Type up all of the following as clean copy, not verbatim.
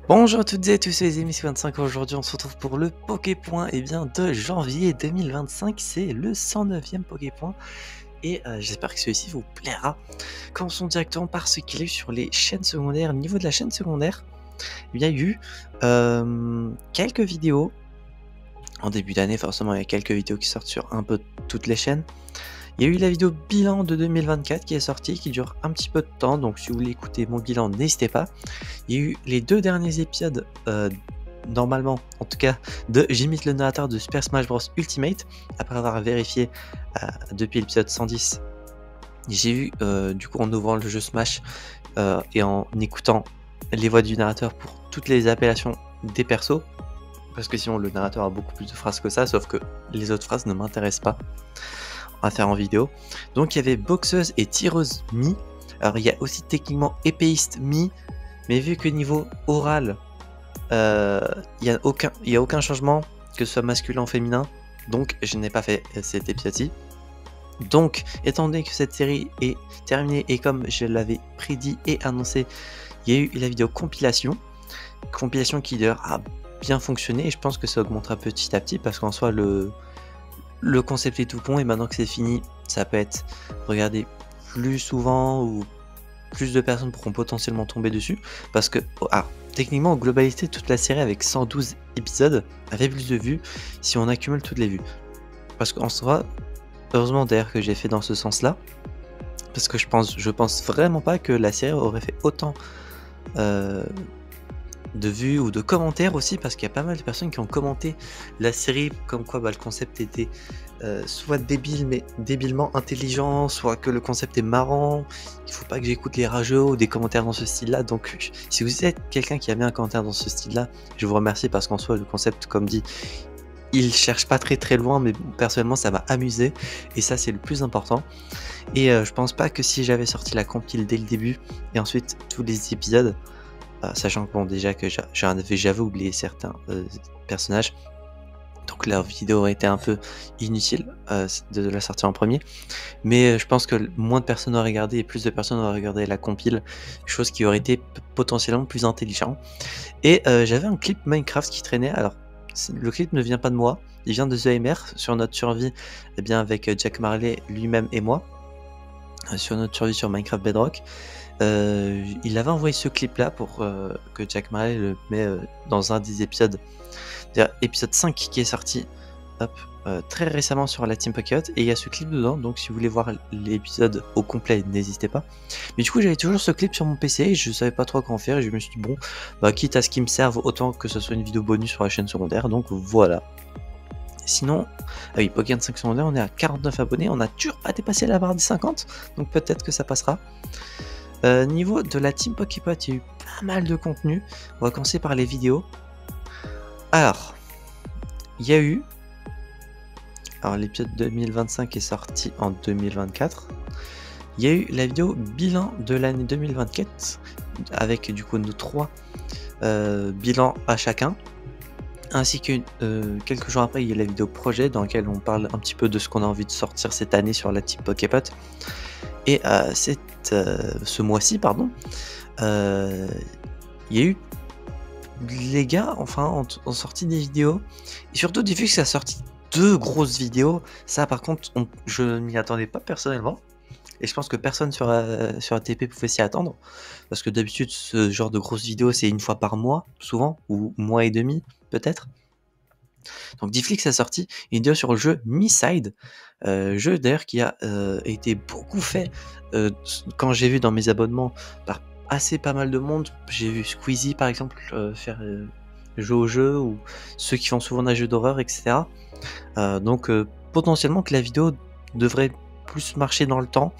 Bonjour à toutes et à tous, c'est les amis, c'est 25. Aujourd'hui on se retrouve pour le Poképoint de janvier 2025. C'est le 109e Poképoint et j'espère que celui-ci vous plaira. Commençons directement par ce qu'il y a eu sur les chaînes secondaires. Au niveau de la chaîne secondaire, il y a eu quelques vidéos. En début d'année, forcément, il y a quelques vidéos qui sortent sur un peu toutes les chaînes. Il y a eu la vidéo bilan de 2024 qui est sortie, qui dure un petit peu de temps, donc si vous voulez écouter mon bilan, n'hésitez pas. Il y a eu les 2 derniers épisodes, normalement, en tout cas, de J'imite le narrateur de Super Smash Bros Ultimate. Après avoir vérifié depuis l'épisode 110, j'ai eu, du coup, en ouvrant le jeu Smash et en écoutant les voix du narrateur pour toutes les appellations des persos, parce que sinon le narrateur a beaucoup plus de phrases que ça, sauf que les autres phrases ne m'intéressent pas à faire en vidéo. Donc il y avait boxeuse et tireuse Mi. Alors il y a aussi techniquement épéiste Mi, mais vu que niveau oral, il y a aucun changement, que ce soit masculin ou féminin, donc je n'ai pas fait cet épisode-ci. Donc, étant donné que cette série est terminée et comme je l'avais prédit et annoncé, il y a eu la vidéo compilation qui d'ailleurs a bien fonctionné et je pense que ça augmentera petit à petit parce qu'en soi le concept est tout bon et maintenant que c'est fini, ça peut être regardé plus souvent ou plus de personnes pourront potentiellement tomber dessus parce que techniquement en globalité toute la série avec 112 épisodes avait plus de vues si on accumule toutes les vues, parce qu'en soi, heureusement d'ailleurs que j'ai fait dans ce sens là, parce que je pense vraiment pas que la série aurait fait autant de vues ou de commentaires aussi, parce qu'il y a pas mal de personnes qui ont commenté la série comme quoi le concept était soit débile mais débilement intelligent, soit que le concept est marrant, il faut pas que j'écoute les rageux ou des commentaires dans ce style là. Donc si vous êtes quelqu'un qui a mis un commentaire dans ce style là, je vous remercie parce qu'en soi le concept, comme dit, il cherche pas très loin, mais personnellement ça m'a amusé et ça c'est le plus important. Et je pense pas que si j'avais sorti la compile dès le début et ensuite tous les épisodes, sachant que bon déjà que j'avais oublié certains personnages, donc leur vidéo aurait été un peu inutile de la sortir en premier, mais je pense que moins de personnes auraient regardé et plus de personnes auraient regardé la compile, chose qui aurait été potentiellement plus intelligent. Et j'avais un clip Minecraft qui traînait. Alors le clip ne vient pas de moi, il vient de The MR sur notre survie, bien avec Jack Marley lui-même et moi, sur notre survie sur Minecraft Bedrock. Il avait envoyé ce clip là pour que Jack Marley le met dans un des épisodes, c'est-à-dire épisode 5 qui est sorti très récemment sur la Team Pocket, et il y a ce clip dedans, donc si vous voulez voir l'épisode au complet, n'hésitez pas. Mais du coup j'avais toujours ce clip sur mon PC et je savais pas trop quoi en faire et je me suis dit bon, quitte à ce qu'il me serve, autant que ce soit une vidéo bonus sur la chaîne secondaire, donc voilà. Sinon, oui, Pokémon 5 secondaire, on est à 49 abonnés, on a toujours pas dépassé la barre des 50, donc peut-être que ça passera. Niveau de la Team Poképot, il y a eu pas mal de contenu. On va commencer par les vidéos. Alors, il y a eu... Alors, l'épisode 2025 est sorti en 2024. Il y a eu la vidéo bilan de l'année 2024, avec du coup nos 3 bilans à chacun. Ainsi que quelques jours après, il y a la vidéo projet dans laquelle on parle un petit peu de ce qu'on a envie de sortir cette année sur la Team Poképot. Et ce mois-ci, il y a eu les gars ont sorti des vidéos, et surtout Diffux a sorti 2 grosses vidéos. Ça par contre je ne m'y attendais pas personnellement, et je pense que personne sur ATP pouvait s'y attendre, parce que d'habitude ce genre de grosses vidéos c'est une fois par mois souvent, ou mois et demi peut-être. Donc Difflix a sorti une vidéo sur le jeu Mi-Side, jeu d'ailleurs qui a été beaucoup fait quand j'ai vu dans mes abonnements par pas mal de monde. J'ai vu Squeezie par exemple faire jouer au jeu, ou ceux qui font souvent des jeux d'horreur, etc. Donc potentiellement que la vidéo devrait plus marcher dans le temps,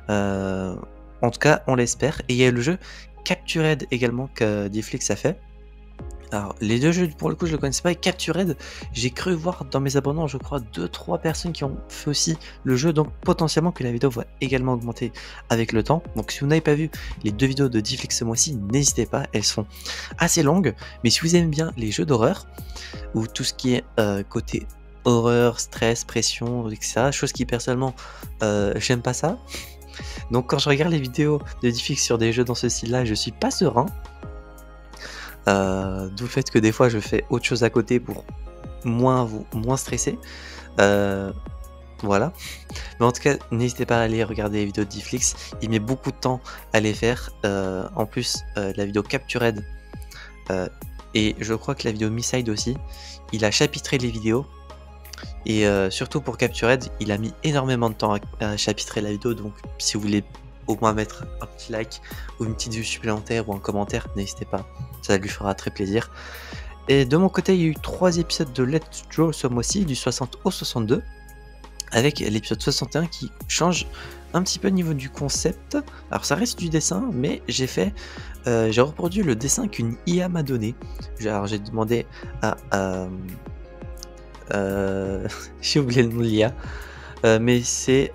en tout cas on l'espère. Et il y a le jeu Captured également que Difflix a fait. Alors les 2 jeux pour le coup je le connaissais pas, et Captured j'ai cru voir dans mes abonnements, je crois 2-3 personnes qui ont fait aussi le jeu, donc potentiellement que la vidéo va également augmenter avec le temps. Donc si vous n'avez pas vu les 2 vidéos de Difflix ce mois-ci, n'hésitez pas, elles sont assez longues, mais si vous aimez bien les jeux d'horreur ou tout ce qui est côté horreur, stress, pression, etc., chose qui personnellement j'aime pas ça, donc quand je regarde les vidéos de Difflix sur des jeux dans ce style là, je suis pas serein. D'où le fait que des fois je fais autre chose à côté pour moins stresser. Voilà. Mais en tout cas, n'hésitez pas à aller regarder les vidéos de Difflix. Il met beaucoup de temps à les faire. En plus, la vidéo Captured et je crois que la vidéo Miside aussi, il a chapitré les vidéos. Et surtout pour Captured, il a mis énormément de temps à chapitrer la vidéo. Donc si vous voulez au moins mettre un petit like ou une petite vue supplémentaire ou un commentaire, n'hésitez pas. Ça lui fera très plaisir. Et de mon côté, il y a eu 3 épisodes de Let's Draw ce mois-ci, du 60 au 62. Avec l'épisode 61 qui change un petit peu au niveau du concept. Alors ça reste du dessin, mais j'ai reproduit le dessin qu'une IA m'a donné. Alors j'ai demandé à j'ai oublié le nom de l'IA, mais c'est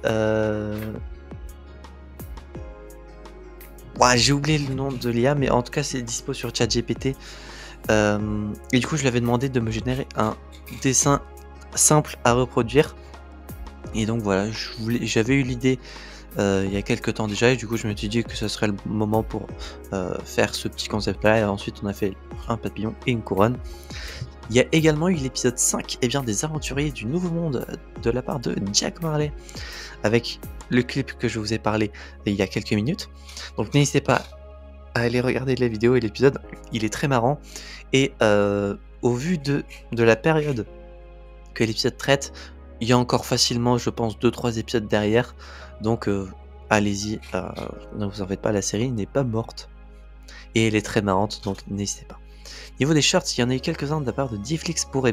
j'ai oublié le nom de l'IA, mais en tout cas c'est dispo sur ChatGPT. Et du coup je lui avais demandé de me générer un dessin simple à reproduire. Et donc voilà, j'avais eu l'idée il y a quelques temps déjà, et du coup je me suis dit que ce serait le moment pour faire ce petit concept là, et ensuite on a fait un papillon et une couronne. Il y a également eu l'épisode 5 des aventuriers du Nouveau Monde de la part de Jack Marley, avec le clip que je vous ai parlé il y a quelques minutes. Donc n'hésitez pas à aller regarder la vidéo et l'épisode, il est très marrant. Et au vu de la période que l'épisode traite, il y a encore facilement, je pense, 2-3 épisodes derrière. Donc allez-y, ne vous en faites pas, la série n'est pas morte. Et elle est très marrante, donc n'hésitez pas. Niveau des shorts, il y en a eu quelques-uns de la part de Difflix pour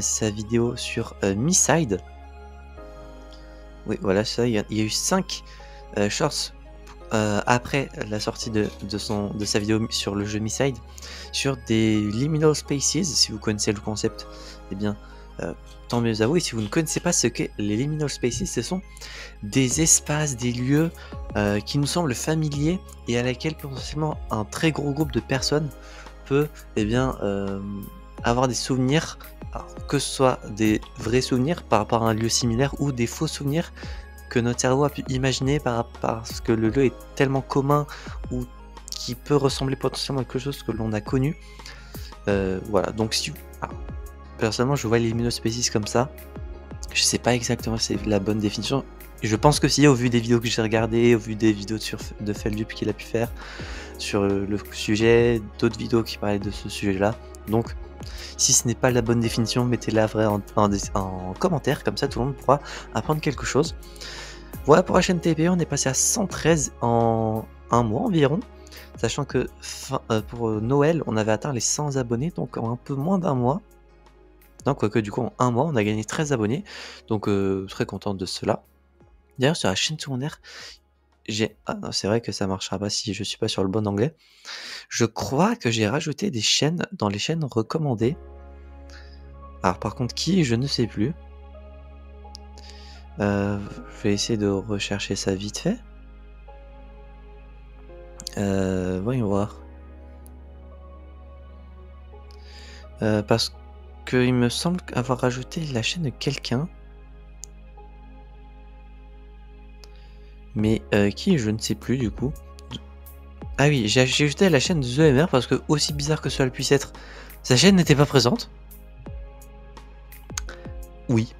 sa vidéo sur Miside. Oui, voilà, ça, il y a eu 5 shorts après la sortie de sa vidéo sur le jeu Miside, sur des liminal spaces. Si vous connaissez le concept, eh bien, tant mieux à vous. Et si vous ne connaissez pas ce qu'est les liminal spaces, ce sont des espaces, des lieux qui nous semblent familiers et à laquelle potentiellement un très gros groupe de personnes peut avoir des souvenirs, alors, que ce soit des vrais souvenirs par rapport à un lieu similaire ou des faux souvenirs que notre cerveau a pu imaginer parce que le lieu est tellement commun ou qui peut ressembler potentiellement à quelque chose que l'on a connu. Voilà, donc personnellement je vois les liminal spaces comme ça. Je sais pas exactement si c'est la bonne définition. Je pense que si, au vu des vidéos que j'ai regardées, au vu des vidéos de Feldup qu'il a pu faire sur le sujet, d'autres vidéos qui parlaient de ce sujet-là. Donc, si ce n'est pas la bonne définition, mettez-la en commentaire, comme ça tout le monde pourra apprendre quelque chose. Voilà pour la chaîne TP, on est passé à 113 en un mois environ, sachant que pour Noël, on avait atteint les 100 abonnés, donc en un peu moins d'un mois. Non, quoique du coup en un mois, on a gagné 13 abonnés, donc très content de cela. D'ailleurs, sur la chaîne secondaire, non, c'est vrai que ça marchera pas si je suis pas sur le bon onglet. Je crois que j'ai rajouté des chaînes dans les chaînes recommandées. Alors par contre qui, je ne sais plus. Je vais essayer de rechercher ça vite fait. Voyons voir. Parce qu'il me semble avoir rajouté la chaîne de quelqu'un. Mais qui, je ne sais plus du coup. Ah oui, j'ai ajouté la chaîne de TheMR parce que, aussi bizarre que cela puisse être, sa chaîne n'était pas présente. Oui,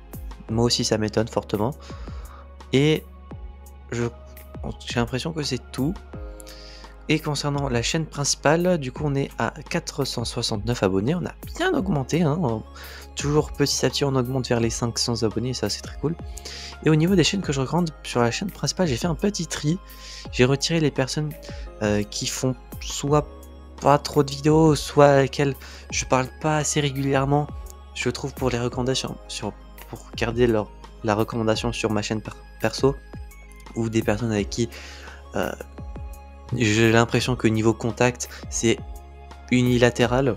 moi aussi ça m'étonne fortement. Et j'ai l'impression que c'est tout. Et concernant la chaîne principale, du coup on est à 469 abonnés, on a bien augmenté, hein. Toujours petit à petit on augmente vers les 500 abonnés, ça c'est très cool. Et au niveau des chaînes que je recommande sur la chaîne principale, j'ai fait un petit tri. J'ai retiré les personnes qui font soit pas trop de vidéos, soit à laquelle je parle pas assez régulièrement. Je trouve pour les recommandations, pour garder la recommandation sur ma chaîne perso, ou des personnes avec qui j'ai l'impression que niveau contact c'est unilatéral.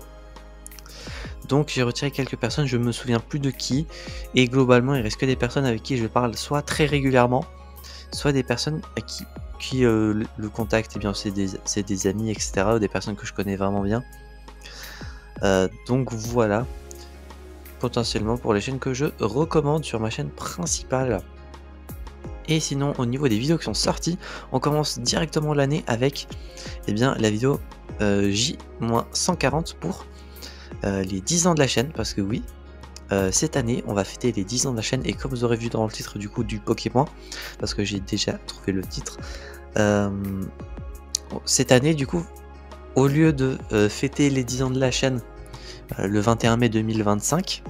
Donc j'ai retiré quelques personnes, je me souviens plus de qui, et globalement il reste que des personnes avec qui je parle soit très régulièrement, soit des personnes à qui le contact, eh bien c'est des amis, etc., ou des personnes que je connais vraiment bien. Donc voilà, potentiellement pour les chaînes que je recommande sur ma chaîne principale. Et sinon au niveau des vidéos qui sont sorties, on commence directement l'année avec la vidéo J-140 pour les 10 ans de la chaîne, parce que oui, cette année, on va fêter les 10 ans de la chaîne, et comme vous aurez vu dans le titre du coup du Pokémon, parce que j'ai déjà trouvé le titre, cette année du coup, au lieu de fêter les 10 ans de la chaîne le 21 mai 2025,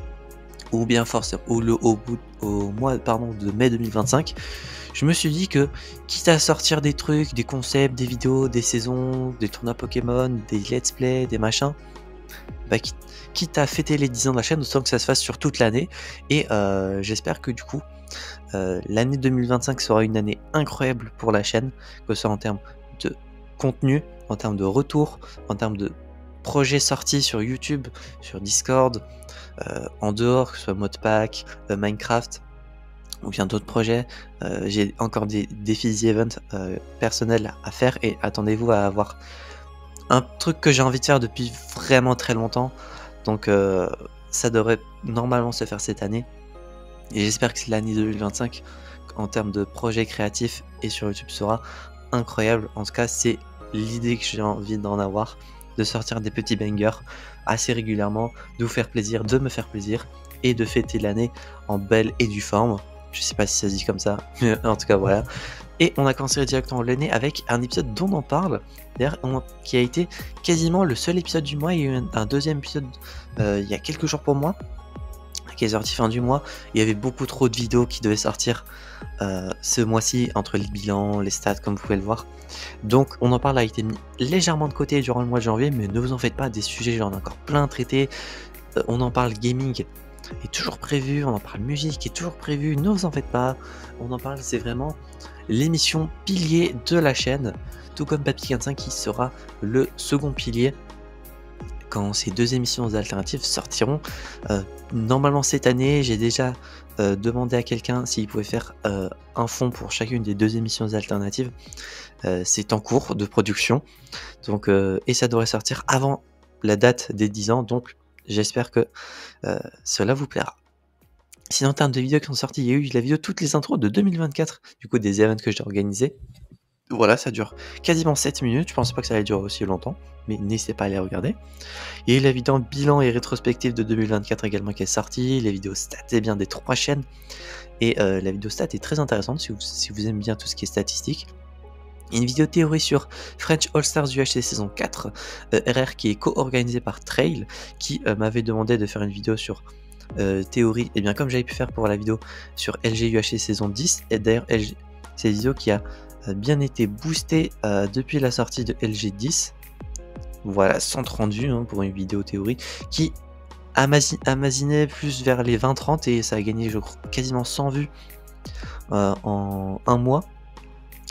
ou bien forcément au mois de mai 2025, je me suis dit que, quitte à sortir des trucs, des concepts, des vidéos, des saisons, des tournois Pokémon, des let's play, des machins, bah, quitte à fêter les 10 ans de la chaîne, autant que ça se fasse sur toute l'année. Et j'espère que du coup, l'année 2025 sera une année incroyable pour la chaîne, que ce soit en termes de contenu, en termes de retour, en termes de projets sortis sur YouTube, sur Discord, en dehors, que ce soit Modpack, Minecraft, ou bien d'autres projets. J'ai encore des défis The Event personnels à faire, et attendez-vous à avoir un truc que j'ai envie de faire depuis vraiment très longtemps. Donc ça devrait normalement se faire cette année. Et j'espère que l'année 2025, en termes de projets créatifs et sur YouTube, sera incroyable. En tout cas, c'est l'idée que j'ai envie d'en avoir, de sortir des petits bangers assez régulièrement, de vous faire plaisir, de me faire plaisir, et de fêter l'année en belle et due forme. Je sais pas si ça se dit comme ça, mais en tout cas voilà. Et on a commencé directement l'année avec un épisode dont on parle, d'ailleurs, qui a été quasiment le seul épisode du mois. Il y a eu un deuxième épisode il y a quelques jours pour moi, qui est sorti fin du mois. Il y avait beaucoup trop de vidéos qui devaient sortir ce mois-ci, entre les bilans, les stats, comme vous pouvez le voir. Donc on en parle, a été mis légèrement de côté durant le mois de janvier, mais ne vous en faites pas, des sujets j'en ai encore plein à traiter. On en parle gaming est toujours prévu, on en parle musique est toujours prévu, ne vous en faites pas. On en parle, c'est vraiment l'émission pilier de la chaîne, tout comme Papy 45 qui sera le second pilier quand ces deux émissions alternatives sortiront. Normalement cette année, j'ai déjà demandé à quelqu'un s'il pouvait faire un fond pour chacune des deux émissions alternatives. C'est en cours de production, donc et ça devrait sortir avant la date des 10 ans, donc j'espère que cela vous plaira. Sinon, en termes de vidéos qui sont sorties, il y a eu la vidéo toutes les intros de 2024, du coup des events que j'ai organisés. Voilà, ça dure quasiment 7 minutes, je pensais pas que ça allait durer aussi longtemps, mais n'hésitez pas à les regarder. Il y a eu la vidéo bilan et rétrospective de 2024 également qui est sortie, les vidéos stats et bien des 3 chaînes, et la vidéo stats est très intéressante si vous aimez bien tout ce qui est statistique. Une vidéo théorie sur French All Stars UHC saison 4, RR qui est co-organisée par Trail, qui m'avait demandé de faire une vidéo sur théorie, et bien comme j'avais pu faire pour la vidéo sur LG UHC saison 10, et d'ailleurs c'est une vidéo qui a bien été boostée depuis la sortie de LG 10. Voilà, 130 vues pour une vidéo théorie qui amasinait plus vers les 20-30, et ça a gagné je crois quasiment 100 vues en un mois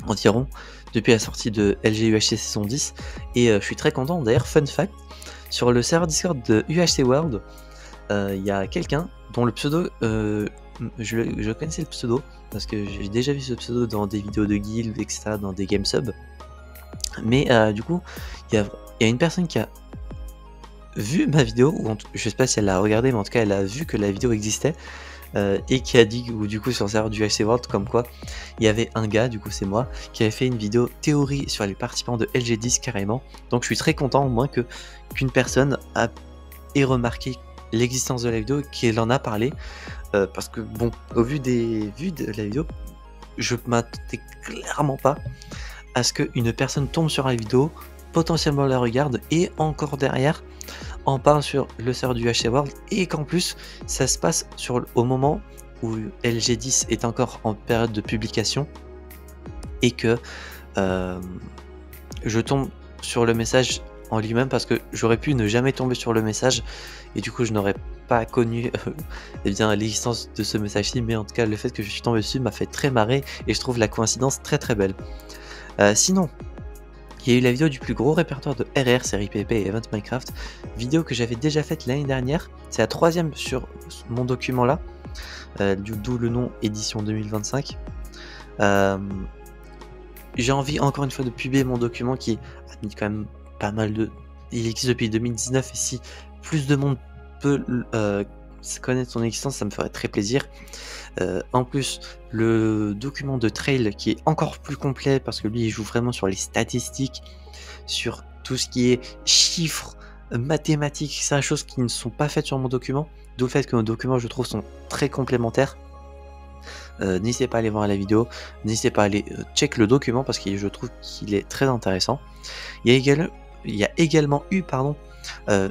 environ depuis la sortie de LG UHC saison 10, et je suis très content. D'ailleurs, fun fact, sur le serveur Discord de UHC World, il y a quelqu'un dont le pseudo, je connaissais le pseudo parce que j'ai déjà vu ce pseudo dans des vidéos de guild, etc., dans des game subs, mais du coup il y a une personne qui a vu ma vidéo, ou je sais pas si elle l'a regardé, mais en tout cas elle a vu que la vidéo existait, et qui a dit, ou du coup sur le serveur du HC World, comme quoi il y avait un gars, du coup c'est moi, qui avait fait une vidéo théorie sur les participants de LG10 carrément. Donc je suis très content au moins qu'une personne ait remarqué l'existence de la vidéo et qu'elle en a parlé, parce que bon, au vu des vues de la vidéo, je m'attendais clairement pas à ce qu'une personne tombe sur la vidéo, potentiellement la regarde, et encore derrière en parle sur le serveur du HC World, et qu'en plus ça se passe au moment où LG10 est encore en période de publication, et que je tombe sur le message en lui-même, parce que j'aurais pu ne jamais tomber sur le message et du coup je n'aurais pas connu eh bien l'existence de ce message-ci, mais en tout cas le fait que je suis tombé dessus m'a fait très marrer, et je trouve la coïncidence très très belle. Sinon, il y a eu la vidéo du plus gros répertoire de RR, série PvP et Event Minecraft, vidéo que j'avais déjà faite l'année dernière. C'est la 3ème sur mon document là, d'où le nom édition 2025. J'ai envie encore une fois de publier mon document qui a mis quand même pas mal de... Il existe depuis 2019, et si plus de monde peut connaître son existence, ça me ferait très plaisir. En plus, le document de Trail qui est encore plus complet, parce que lui il joue vraiment sur les statistiques, sur tout ce qui est chiffres, mathématiques, c'est des choses qui ne sont pas faites sur mon document, d'où le fait que nos documents, je trouve, sont très complémentaires. N'hésitez pas à aller voir la vidéo, n'hésitez pas à aller check le document parce que je trouve qu'il est très intéressant. Il y a également eu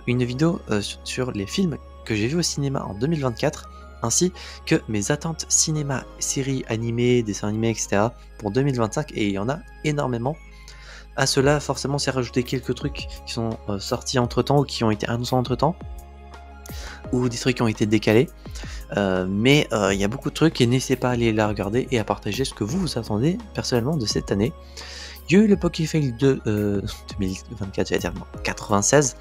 une vidéo sur les films que j'ai vus au cinéma en 2024, ainsi que mes attentes cinéma, séries animées, dessins animés, etc. pour 2025, et il y en a énormément. À cela, forcément, c'est rajouté quelques trucs qui sont sortis entre temps ou qui ont été annoncés entre temps, ou des trucs qui ont été décalés. Mais il y a beaucoup de trucs et n'hésitez pas à aller la regarder et à partager ce que vous attendez personnellement de cette année. Il y a eu le Pokéfail de 2024, j'allais dire non, 96.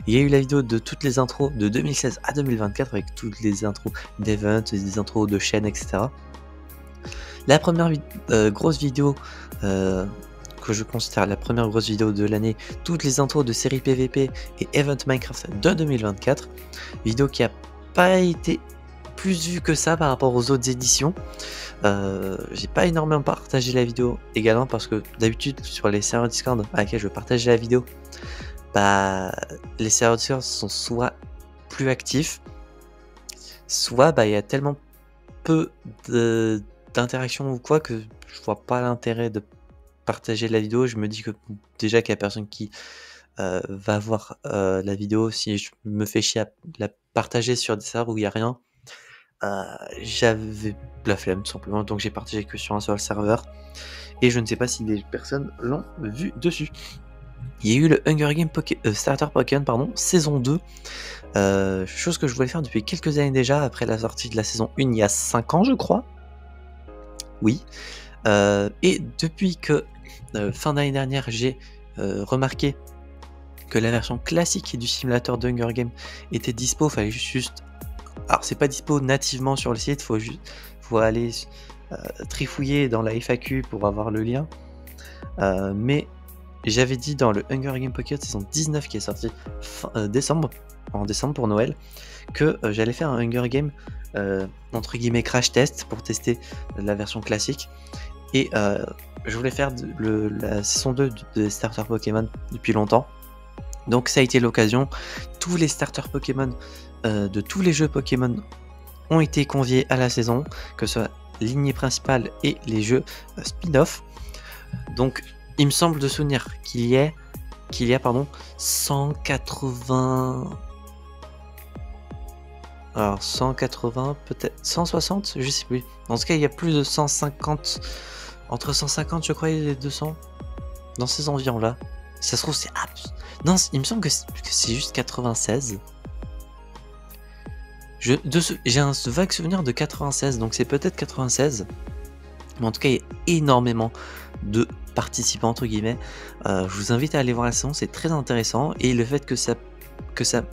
Il y a eu la vidéo de toutes les intros de 2016 à 2024 avec toutes les intros d'events, des intros de chaînes, etc. La première grosse vidéo que je considère la première grosse vidéo de l'année, toutes les intros de séries PVP et Event Minecraft de 2024. Vidéo qui a pas été plus vue que ça par rapport aux autres éditions. J'ai pas énormément partagé la vidéo également parce que d'habitude sur les serveurs Discord à laquelle je partage la vidéo, les serveurs Discord sont soit plus actifs, soit il y a tellement peu d'interaction ou quoi que je vois pas l'intérêt de partager la vidéo. Je me dis que déjà qu'il y a personne qui va voir la vidéo si je me fais chier à la partager sur des serveurs où il n'y a rien. J'avais la flemme tout simplement, donc j'ai partagé que sur un seul serveur et je ne sais pas si des personnes l'ont vu dessus. Il y a eu le Hunger Games Starter Pokémon saison 2, chose que je voulais faire depuis quelques années déjà, après la sortie de la saison 1 il y a 5 ans je crois. Oui. Et depuis que fin d'année dernière j'ai remarqué que la version classique du simulateur de Hunger Games était dispo, fallait juste... Alors c'est pas dispo nativement sur le site, faut aller trifouiller dans la FAQ pour avoir le lien. Mais j'avais dit dans le Hunger Games Pocket saison 19 qui est sorti en décembre pour Noël, que j'allais faire un Hunger Game entre guillemets crash test pour tester la version classique. Et je voulais faire la saison 2 de Starter Pokémon depuis longtemps. Donc ça a été l'occasion. Tous les starters Pokémon de tous les jeux Pokémon ont été conviés à la saison, que ce soit lignée principale et les jeux spin-off. Donc il me semble de souvenir qu'il y a 180... Alors 180 peut-être 160, je sais plus. En tout cas il y a plus de 150, entre 150 je crois et 200 dans ces environs là. Ça se trouve c'est... Non, il me semble que c'est juste 96. J'ai un vague souvenir de 96, donc c'est peut-être 96. Mais en tout cas, il y a énormément de participants, entre guillemets. Je vous invite à aller voir la saison, c'est très intéressant. Et le fait que ça...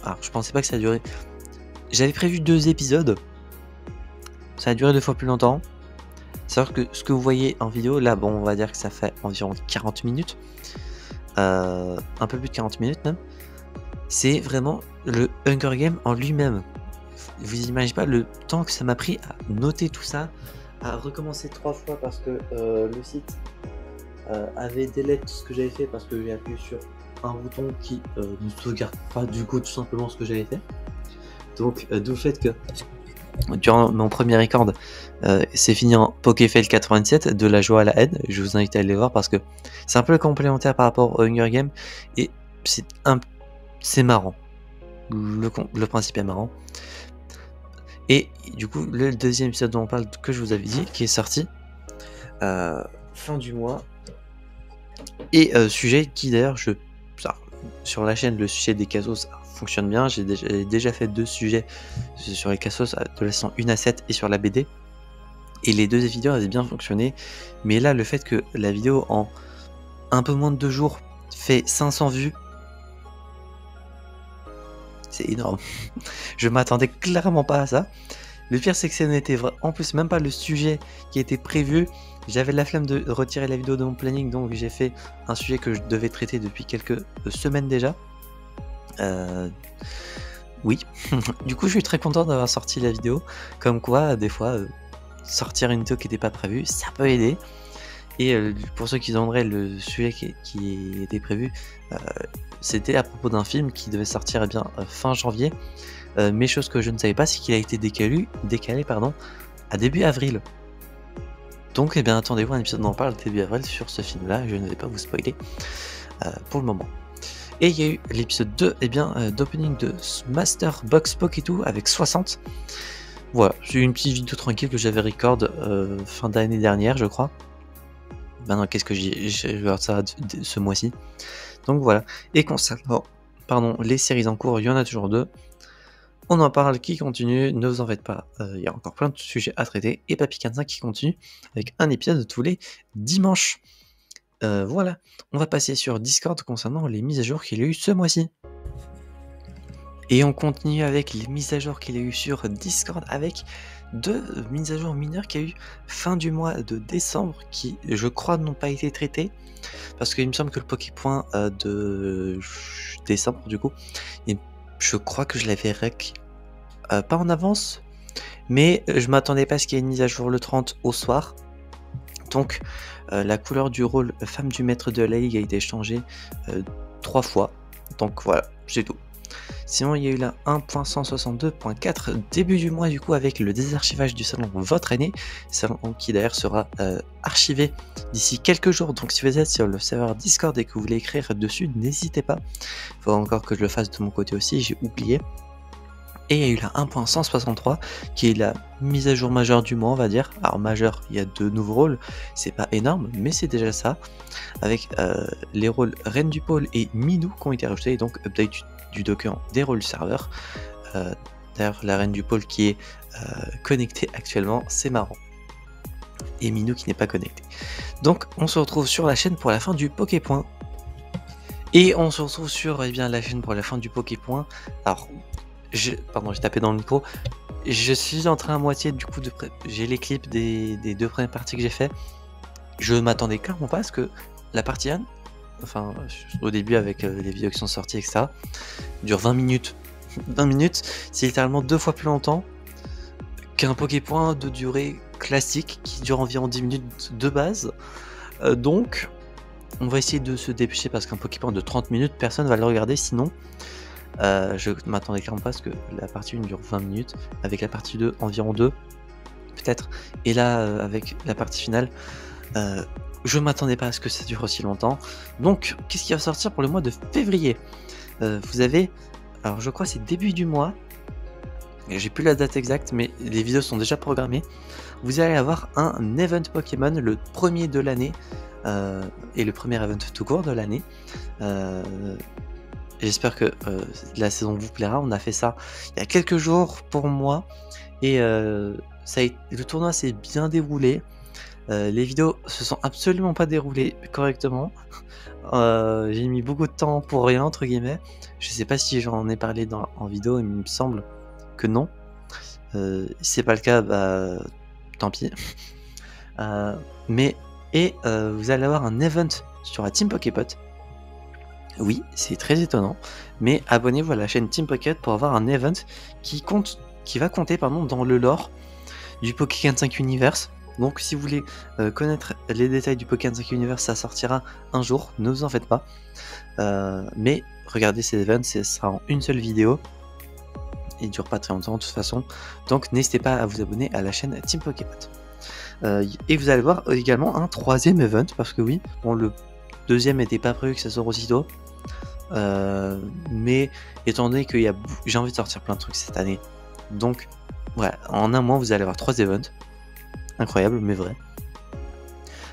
Alors, je pensais pas que ça durait... J'avais prévu 2 épisodes. Ça a duré 2 fois plus longtemps. Savoir que ce que vous voyez en vidéo, là, bon, on va dire que ça fait environ 40 minutes. Un peu plus de 40 minutes même. C'est vraiment le Hunger Game en lui-même. Vous imaginez pas le temps que ça m'a pris à noter tout ça, à recommencer 3 fois parce que le site avait delete ce que j'avais fait parce que j'ai appuyé sur un bouton qui ne sauvegarde pas du coup tout simplement ce que j'avais fait. Donc d'où le fait que durant mon premier record c'est fini en Pokéfail 87, de la joie à la haine. Je vous invite à aller voir parce que c'est un peu complémentaire par rapport au Hunger Game et c'est marrant. Le principe est marrant. Et du coup le deuxième épisode dont on parle, que je vous avais dit, qui est sorti fin du mois, et sujet qui d'ailleurs sur la chaîne, le sujet des Cassos fonctionne bien. J'ai déjà fait 2 sujets sur les Cassos de la saison 1 à 7 et sur la BD, et les 2 vidéos avaient bien fonctionné. Mais là, le fait que la vidéo en un peu moins de 2 jours fait 500 vues, c'est énorme. Je m'attendais clairement pas à ça. Le pire, c'est que ce n'était en plus même pas le sujet qui était prévu. J'avais la flemme de retirer la vidéo de mon planning, donc j'ai fait un sujet que je devais traiter depuis quelques semaines déjà. Oui. Du coup, je suis très content d'avoir sorti la vidéo. Comme quoi, des fois, sortir une vidéo qui n'était pas prévue, ça peut aider. Et pour ceux qui se demanderaient, le sujet qui était prévu, c'était à propos d'un film qui devait sortir fin janvier. Mais chose que je ne savais pas, c'est qu'il a été décalé à début avril. Donc attendez-vous un épisode d'en parle début avril sur ce film-là, je ne vais pas vous spoiler pour le moment. Et il y a eu l'épisode 2 d'opening de Master Box Poketou avec 60. Voilà, c'est une petite vidéo tranquille que j'avais record fin d'année dernière, je crois. Maintenant, qu'est-ce que j'ai regarde ça ce mois-ci. Donc voilà. Et concernant les séries en cours, il y en a toujours 2. On en parle qui continue, ne vous en faites pas, il y a encore plein de sujets à traiter. Et Papy 45 qui continue avec un épisode tous les dimanches. Voilà, on va passer sur Discord concernant les mises à jour qu'il y a eu ce mois-ci. Et on continue avec les mises à jour qu'il y a eu sur Discord avec 2 mises à jour mineures qu'il y a eu fin du mois de décembre qui, je crois, n'ont pas été traitées. Parce qu'il me semble que le Poképoint de décembre, du coup, et je crois que je l'avais rec pas en avance, mais je m'attendais pas à ce qu'il y ait une mise à jour le 30 au soir. Donc la couleur du rôle femme du maître de la ligue a été changée 3 fois. Donc voilà, c'est tout. Sinon il y a eu la 1.162.4 début du mois du coup avec le désarchivage du salon Votre Année, salon qui d'ailleurs sera archivé d'ici quelques jours. Donc si vous êtes sur le serveur Discord et que vous voulez écrire dessus, n'hésitez pas. Il faudra encore que je le fasse de mon côté aussi, j'ai oublié. Et il y a eu la 1.163 qui est la mise à jour majeure du mois, on va dire. Alors majeure, il y a 2 nouveaux rôles, c'est pas énorme, mais c'est déjà ça. Avec les rôles Reine du Pôle et Minou qui ont été rajoutés, donc update du document des rôles du serveur. D'ailleurs, la Reine du Pôle qui est connectée actuellement, c'est marrant. Et Minou qui n'est pas connecté. Donc on se retrouve sur la chaîne pour la fin du Poképoint. Et on se retrouve sur la chaîne pour la fin du Poképoint. Alors, j'ai tapé dans le micro. Je suis en train à moitié du coup j'ai les clips des 2 premières parties que j'ai fait. Je m'attendais clairement pas à ce que la partie 1, enfin au début avec les vidéos qui sont sorties etc, dure 20 minutes. 20 minutes, c'est littéralement 2 fois plus longtemps qu'un Poképoint de durée classique qui dure environ 10 minutes de base. Donc on va essayer de se dépêcher parce qu'un Poképoint de 30 minutes, personne va le regarder sinon. Je m'attendais clairement pas à ce que la partie 1 dure 20 minutes, avec la partie 2 environ 2 peut-être, et là avec la partie finale, je m'attendais pas à ce que ça dure aussi longtemps. Donc qu'est-ce qui va sortir pour le mois de février? Vous avez, alors je crois c'est début du mois, j'ai plus la date exacte mais les vidéos sont déjà programmées. Vous allez avoir un event Pokémon, le premier de l'année, et le premier event tout court de l'année. J'espère que la saison vous plaira. On a fait ça il y a quelques jours pour moi. Et le tournoi s'est bien déroulé. Les vidéos se sont absolument pas déroulées correctement. J'ai mis beaucoup de temps pour rien, entre guillemets. Je sais pas si j'en ai parlé en vidéo, mais il me semble que non. Si c'est pas le cas, tant pis. Vous allez avoir un event sur la Team Poképot. Oui, c'est très étonnant, mais abonnez-vous à la chaîne Team Pocket pour avoir un event qui va compter dans le lore du Pokémon 5 Universe. Donc si vous voulez connaître les détails du Pokémon 5 Universe, ça sortira un jour, ne vous en faites pas. Mais regardez ces events, ce sera en une seule vidéo. Il dure pas très longtemps de toute façon, donc n'hésitez pas à vous abonner à la chaîne Team Poképot. Et vous allez voir également un 3e event, parce que oui, bon, le 2e n'était pas prévu que ça sorte aussitôt. Mais étant donné que j'ai envie de sortir plein de trucs cette année, donc voilà, en un mois vous allez avoir 3 events. Incroyable mais vrai.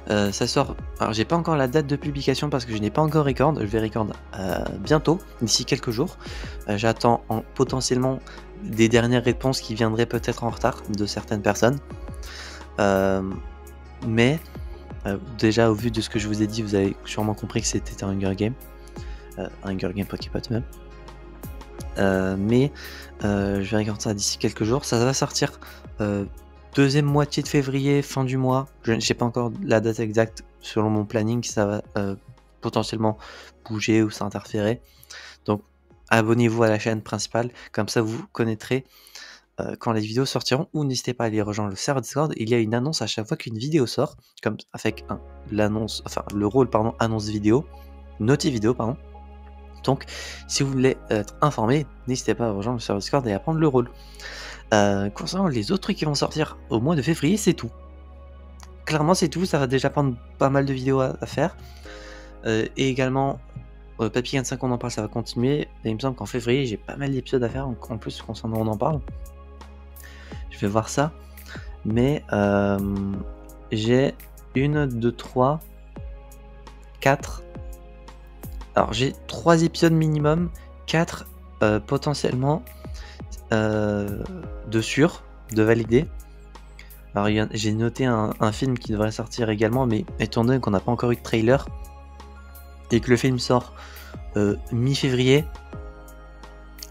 Ça sort, alors j'ai pas encore la date de publication parce que je n'ai pas encore record, je vais record bientôt, d'ici quelques jours. J'attends potentiellement des dernières réponses qui viendraient peut-être en retard de certaines personnes. Mais déjà au vu de ce que je vous ai dit, vous avez sûrement compris que c'était un Hunger Game. Un Hunger Game Poképot même. Mais je vais regarder ça d'ici quelques jours. Ça va sortir 2e moitié de février, fin du mois. Je ne sais pas encore la date exacte. Selon mon planning, ça va potentiellement bouger ou s'interférer. Donc abonnez-vous à la chaîne principale, comme ça vous connaîtrez quand les vidéos sortiront, ou n'hésitez pas à aller rejoindre le serveur Discord. Il y a une annonce à chaque fois qu'une vidéo sort, comme avec l'annonce, enfin le rôle pardon, annonce vidéo, notif vidéo pardon. Donc si vous voulez être informé, n'hésitez pas à rejoindre le serveur Discord et à prendre le rôle. Concernant les autres trucs qui vont sortir au mois de février, c'est tout. Clairement c'est tout, ça va déjà prendre pas mal de vidéos à faire. Et également Papy 25 on en parle, ça va continuer. Et il me semble qu'en février j'ai pas mal d'épisodes à faire en plus concernant on en parle. Je vais voir ça. Mais j'ai 1, 2, 3, 4. Alors j'ai 3 épisodes minimum, 4 potentiellement de sûr, de validé. Alors j'ai noté un film qui devrait sortir également, mais étant donné qu'on n'a pas encore eu de trailer et que le film sort mi-février,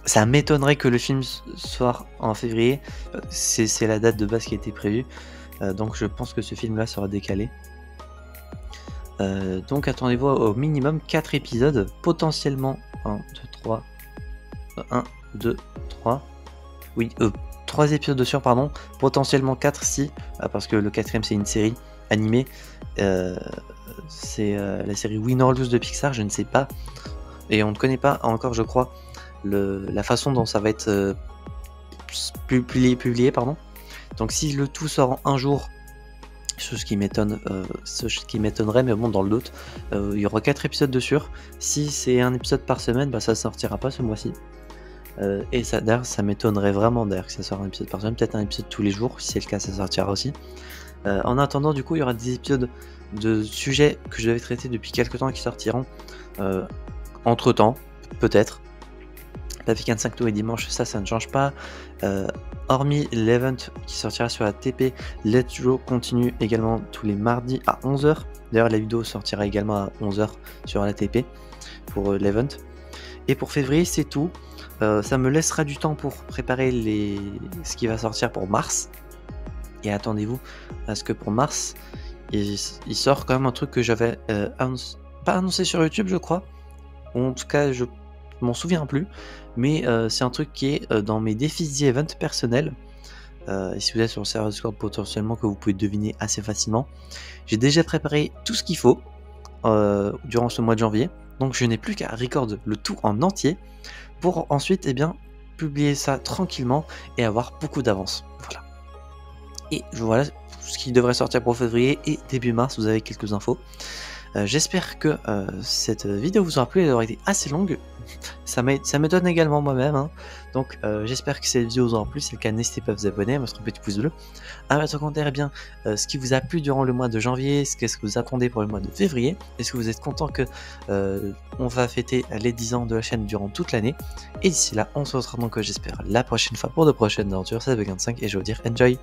ça m'étonnerait que le film soit en février. C'est la date de base qui a été prévue, donc je pense que ce film là sera décalé. Donc attendez-vous au minimum 4 épisodes, potentiellement 1, 2, 3, 1, 2, 3, oui, 3 épisodes de sûr, pardon, potentiellement 4 si, parce que le 4ème c'est une série animée, c'est la série Win or Lose de Pixar, je ne sais pas, et on ne connaît pas encore je crois la façon dont ça va être publié, pardon. Donc si le tout sort en un jour, ce qui m'étonnerait, mais bon, dans le doute, il y aura 4 épisodes de sûr. Si c'est un épisode par semaine, bah ça sortira pas ce mois-ci. Et ça, d'ailleurs, ça m'étonnerait vraiment d'ailleurs que ça sorte un épisode par semaine, peut-être un épisode tous les jours, si c'est le cas, ça sortira aussi. En attendant, du coup, il y aura des épisodes de sujets que je devais traiter depuis quelques temps qui sortiront entre temps, peut-être. Papy 45 tous les dimanches, ça ne change pas. Hormis l'event qui sortira sur la TP, Let's Go continue également tous les mardis à 11h. D'ailleurs, la vidéo sortira également à 11h sur la TP pour l'event. Et pour février, c'est tout. Ça me laissera du temps pour préparer ce qui va sortir pour mars. Et attendez-vous à ce que pour mars, il sort quand même un truc que j'avais pas annoncé sur YouTube, je crois. Ou en tout cas, je m'en souviens plus. Mais c'est un truc qui est dans mes défis The Event personnels. Et si vous êtes sur le serveur Discord, potentiellement que vous pouvez deviner assez facilement. J'ai déjà préparé tout ce qu'il faut durant ce mois de janvier. Donc je n'ai plus qu'à record le tout en entier pour ensuite publier ça tranquillement et avoir beaucoup d'avance. Voilà. Et voilà ce qui devrait sortir pour février et début mars, vous avez quelques infos. J'espère que cette vidéo vous aura plu, elle aura été assez longue. Ça m'étonne également moi-même, hein. Donc j'espère que cette vidéo vous aura plu. Si c'est le cas, n'hésitez pas à vous abonner, à mettre un petit pouce bleu, à mettre en commentaire ce qui vous a plu durant le mois de janvier, qu'est-ce que vous attendez pour le mois de février. Est-ce que vous êtes content que on va fêter les 10 ans de la chaîne durant toute l'année. Et d'ici là, on se retrouvera donc j'espère la prochaine fois pour de prochaines aventures. C'est Papy 45 et je vais vous dire enjoy.